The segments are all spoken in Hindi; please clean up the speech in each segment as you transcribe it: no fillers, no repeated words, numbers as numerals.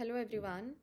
Hello everyone.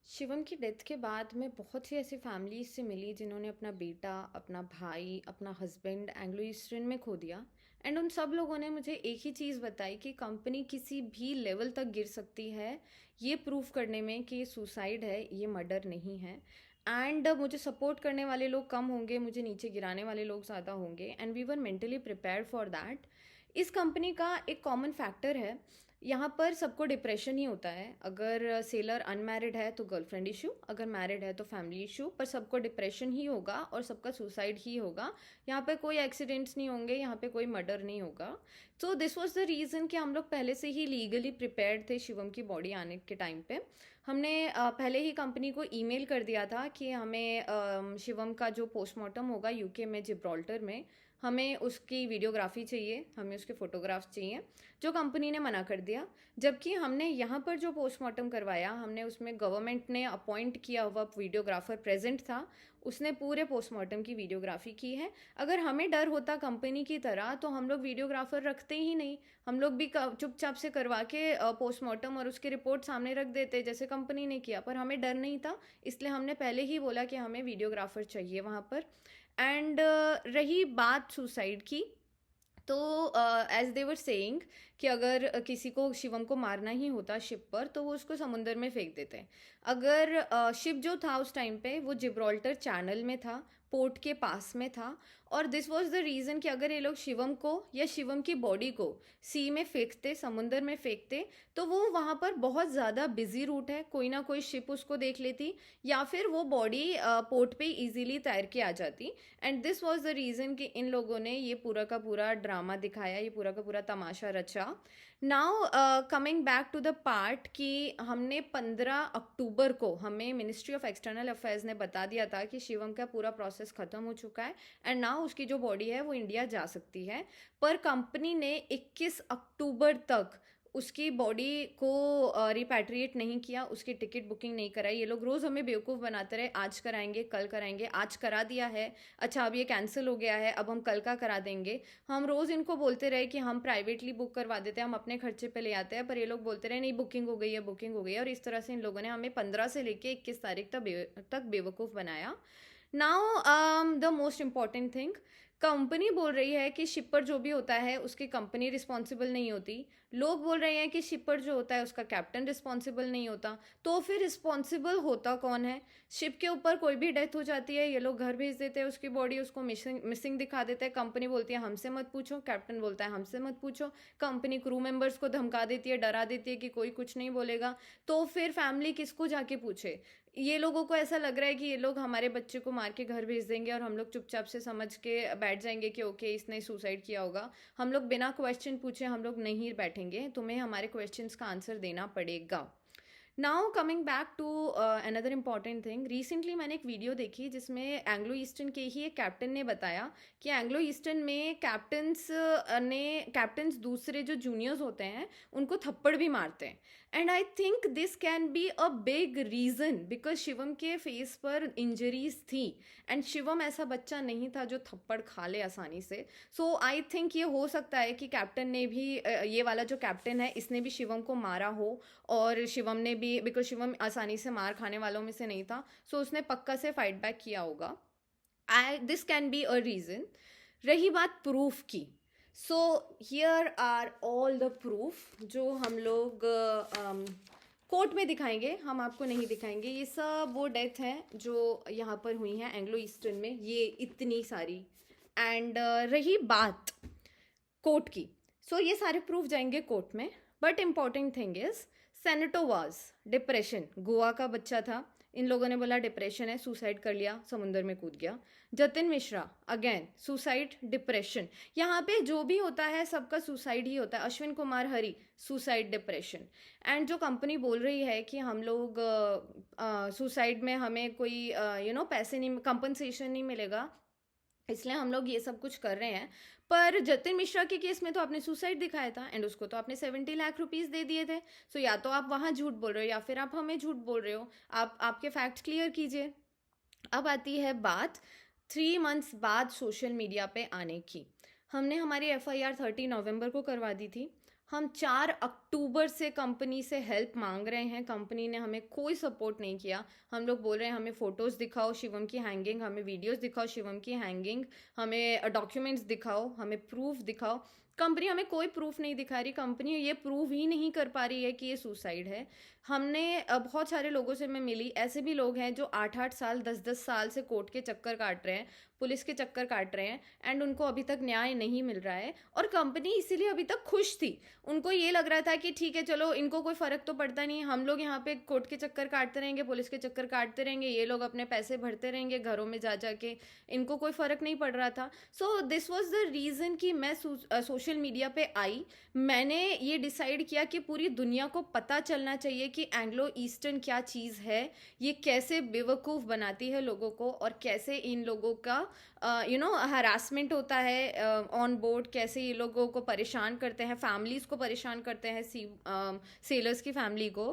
शिवम की डेथ के बाद मैं बहुत सी ऐसी फैमिलीज से मिली जिन्होंने अपना बेटा, अपना भाई, अपना हस्बैंड एंग्लो ईस्टर्न में खो दिया। एंड उन सब लोगों ने मुझे एक ही चीज़ बताई कि कंपनी किसी भी लेवल तक गिर सकती है ये प्रूफ करने में कि ये सुसाइड है, ये मर्डर नहीं है। एंड मुझे सपोर्ट करने वाले लोग कम होंगे, मुझे नीचे गिराने वाले लोग ज़्यादा होंगे, and we were mentally prepared for that. इस कंपनी का एक कॉमन फैक्टर है, यहाँ पर सबको डिप्रेशन ही होता है। अगर सेलर अनमैरिड है तो गर्लफ्रेंड इशू, अगर मैरिड है तो फैमिली इशू, पर सबको डिप्रेशन ही होगा और सबका सुसाइड ही होगा। यहाँ पे कोई एक्सीडेंट्स नहीं होंगे, यहाँ पे कोई मर्डर नहीं होगा। So this was the reason कि हम लोग पहले से ही लीगली प्रिपेयर्ड थे शिवम की बॉडी आने के टाइम पे। हमने पहले ही कंपनी को ईमेल कर दिया था कि हमें शिवम का जो पोस्टमार्टम होगा यूके में जिब्राल्टर में, हमें उसकी वीडियोग्राफी चाहिए, हमें उसके फ़ोटोग्राफ्स चाहिए, जो कंपनी ने मना कर दिया। जबकि हमने यहाँ पर जो पोस्टमार्टम करवाया, हमने उसमें गवर्नमेंट ने अपॉइंट किया हुआ वीडियोग्राफर प्रेजेंट था, उसने पूरे पोस्टमार्टम की वीडियोग्राफी की है। अगर हमें डर होता कंपनी की तरह तो हम लोग वीडियोग्राफर रखते ही नहीं, हम लोग भी चुपचाप से करवा के पोस्टमार्टम और उसकी रिपोर्ट सामने रख देते जैसे कंपनी ने किया। पर हमें डर नहीं था, इसलिए हमने पहले ही बोला कि हमें वीडियोग्राफर चाहिए वहाँ पर। एंड रही बात सुसाइड की, तो एज दे वर सेइंग कि अगर किसी को शिवम को मारना ही होता शिप पर तो वो उसको समुंदर में फेंक देते। अगर शिप जो था उस टाइम पे वो जिब्राल्टर चैनल में था, पोर्ट के पास में था, और दिस वाज द रीज़न कि अगर ये लोग शिवम को या शिवम की बॉडी को सी में फेंकते, समुंदर में फेंकते, तो वो वहाँ पर बहुत ज़्यादा बिजी रूट है, कोई ना कोई शिप उसको देख लेती या फिर वो बॉडी पोर्ट पे इजीली तैर के आ जाती। And this was the reason कि इन लोगों ने ये पूरा का पूरा ड्रामा दिखाया, ये पूरा का पूरा तमाशा रचा। Now coming back to the part कि हमने 15 अक्टूबर को हमें मिनिस्ट्री ऑफ एक्सटर्नल अफेयर्स ने बता दिया था कि शिवम का पूरा प्रोसेस ख़त्म हो चुका है एंड नाउ उसकी जो बॉडी है वो इंडिया जा सकती है। पर कंपनी ने 21 अक्टूबर तक उसकी बॉडी को रिपैट्रिएट नहीं किया, उसकी टिकट बुकिंग नहीं कराई। ये लोग रोज़ हमें बेवकूफ़ बनाते रहे, आज कराएंगे, कल कराएंगे, आज करा दिया है, अच्छा अब ये कैंसिल हो गया है, अब हम कल का करा देंगे। हम रोज़ इनको बोलते रहे कि हम प्राइवेटली बुक करवा देते हैं, हम अपने खर्चे पे ले आते हैं, पर ये लोग बोलते रहे नहीं बुकिंग हो गई है, बुकिंग हो गई है। और इस तरह से इन लोगों ने हमें 15 से लेके 21 तारीख तक बेवकूफ़ बनाया। Now the most important thing, company बोल रही है कि शिपर जो भी होता है उसकी कंपनी रिस्पॉन्सिबल नहीं होती, लोग बोल रहे हैं कि शिपर जो होता है उसका कैप्टन रिस्पॉन्सिबल नहीं होता। तो फिर रिस्पॉन्सिबल होता कौन है? शिप के ऊपर कोई भी डेथ हो जाती है, ये लोग घर भेज देते हैं उसकी बॉडी, उसको मिसिंग मिसिंग दिखा देते हैं। कंपनी बोलती है हमसे मत पूछो, कैप्टन बोलता है हमसे मत पूछो, कंपनी क्रू मेंबर्स को धमका देती है, डरा देती है कि कोई कुछ नहीं बोलेगा। तो फिर फैमिली किसको जाके पूछे? ये लोगों को ऐसा लग रहा है कि ये लोग हमारे बच्चे को मार के घर भेज देंगे और हम लोग चुपचाप से समझ के बैठ जाएंगे कि ओके इसने सुसाइड किया होगा। हम लोग बिना क्वेश्चन पूछे हम लोग नहीं बैठेंगे, तुम्हें हमारे क्वेश्चंस का आंसर देना पड़ेगा। Now coming back to another important thing, recently मैंने एक वीडियो देखी जिसमें एंग्लो ईस्टर्न के ही एक कैप्टन ने बताया कि एंग्लो ईस्टर्न में कैप्टन्स दूसरे जो जूनियर्स होते हैं उनको थप्पड़ भी मारते हैं। And I think this can be a big reason because Shivam के फेस पर इंजरीज थी एंड शिवम ऐसा बच्चा नहीं था जो थप्पड़ खा ले आसानी से। सो आई थिंक ये हो सकता है कि कैप्टन ने भी ये वाला जो कैप्टन है इसने भी शिवम को मारा हो, और शिवम ने भी, बिकॉज शिवम आसानी से मार खाने वालों में से नहीं था, सो उसने पक्का से फाइट बैक किया होगा। This can be a reason. रही बात प्रूफ की, so here are all the proof जो हम लोग कोर्ट में दिखाएंगे, हम आपको नहीं दिखाएंगे। ये सब वो डेथ हैं जो यहाँ पर हुई हैं एंग्लो ईस्टर्न में, ये इतनी सारी। एंड रही बात कोर्ट की, सो ये सारे प्रूफ जाएंगे कोर्ट में। बट इम्पॉर्टेंट थिंग इज सेनेटो वाज डिप्रेशन, गोवा का बच्चा था, इन लोगों ने बोला डिप्रेशन है, सुसाइड कर लिया, समुंदर में कूद गया। Jatin Mishra again suicide depression, यहाँ पे जो भी होता है सबका सुसाइड ही होता है। अश्विन कुमार हरी सुसाइड डिप्रेशन। एंड जो कंपनी बोल रही है कि हम लोग सुसाइड में हमें कोई पैसे नहीं, कंपनसेशन नहीं मिलेगा, इसलिए हम लोग ये सब कुछ कर रहे हैं। पर जतिन मिश्रा के केस में तो आपने सुसाइड दिखाया था एंड उसको तो आपने 70 लाख रुपीस दे दिए थे। सो या तो आप वहाँ झूठ बोल रहे हो या फिर आप हमें झूठ बोल रहे हो, आप आपके फैक्ट क्लियर कीजिए। अब आती है बात 3 मंथ्स बाद सोशल मीडिया पे आने की। हमने हमारी FIR 30 नवंबर को करवा दी थी, हम 4 अक्टूबर से कंपनी से हेल्प मांग रहे हैं, कंपनी ने हमें कोई सपोर्ट नहीं किया। हम लोग बोल रहे हैं हमें फ़ोटोज़ दिखाओ शिवम की हैंगिंग, हमें वीडियोज़ दिखाओ शिवम की हैंगिंग, हमें डॉक्यूमेंट्स दिखाओ, हमें प्रूफ दिखाओ। कंपनी हमें कोई प्रूफ नहीं दिखा रही, कंपनी ये प्रूव ही नहीं कर पा रही है कि ये सुसाइड है। हमने बहुत सारे लोगों से मैं मिली, ऐसे भी लोग हैं जो 8-8 साल 10-10 साल से कोर्ट के चक्कर काट रहे हैं, पुलिस के चक्कर काट रहे हैं, एंड उनको अभी तक न्याय नहीं मिल रहा है। और कंपनी इसीलिए अभी तक खुश थी, उनको ये लग रहा था कि ठीक है चलो इनको कोई फ़र्क तो पड़ता नहीं है, हम लोग यहाँ पे कोर्ट के चक्कर काटते रहेंगे, पुलिस के चक्कर काटते रहेंगे, ये लोग अपने पैसे भरते रहेंगे घरों में जा जा के, इनको कोई फ़र्क नहीं पड़ रहा था। So this was the reason कि मैं सोशल मीडिया पे आई। मैंने ये डिसाइड किया कि पूरी दुनिया को पता चलना चाहिए कि एंग्लो ईस्टर्न क्या चीज़ है, ये कैसे बेवकूफ़ बनाती है लोगों को, और कैसे इन लोगों का हरासमेंट होता है ऑन बोर्ड, कैसे ये लोगों को परेशान करते हैं, फैमिलीज़ को परेशान करते हैं, सेलर्स की फैमिली को।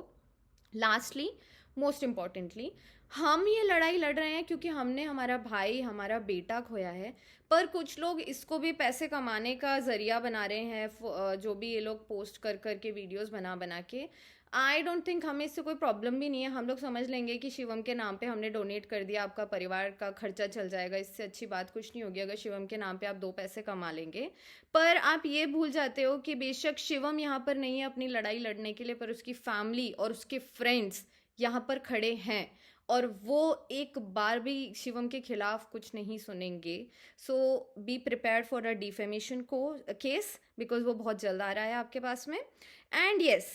लास्टली, मोस्ट इम्पॉर्टेंटली, हम ये लड़ाई लड़ रहे हैं क्योंकि हमने हमारा भाई, हमारा बेटा खोया है। पर कुछ लोग इसको भी पैसे कमाने का ज़रिया बना रहे हैं, जो भी ये लोग पोस्ट कर कर के वीडियोस बना बना के। आई डोंट थिंक, हमें इससे कोई प्रॉब्लम भी नहीं है, हम लोग समझ लेंगे कि शिवम के नाम पे हमने डोनेट कर दिया, आपका परिवार का खर्चा चल जाएगा, इससे अच्छी बात कुछ नहीं होगी अगर शिवम के नाम पे आप 2 पैसे कमा लेंगे। पर आप ये भूल जाते हो कि बेशक शिवम यहाँ पर नहीं है अपनी लड़ाई लड़ने के लिए, पर उसकी फैमिली और उसके फ्रेंड्स यहाँ पर खड़े हैं, और वो एक बार भी शिवम के खिलाफ कुछ नहीं सुनेंगे। So be prepared for a defamation को केस, बिकॉज वो बहुत जल्द आ रहा है आपके पास में। एंड यस,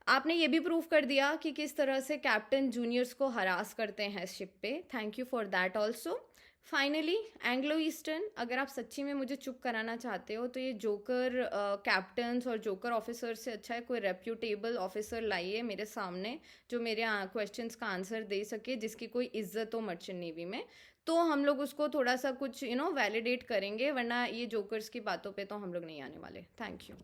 आपने ये भी प्रूव कर दिया कि किस तरह से कैप्टन जूनियर्स को हरास करते हैं शिप पे। Thank you for that also. Finally, Anglo eastern, अगर आप सच्ची में मुझे चुप कराना चाहते हो तो ये जोकर कैप्टन्स और जोकर ऑफिसर से अच्छा है कोई रेप्यूटेबल ऑफिसर लाइए मेरे सामने, जो मेरे क्वेश्चंस का आंसर दे सके, जिसकी कोई इज्जत हो मर्चेंट नेवी में। तो हम लोग उसको थोड़ा सा कुछ वैलिडेट करेंगे, वरना ये जोकर्स की बातों पे तो हम लोग नहीं आने वाले। Thank you.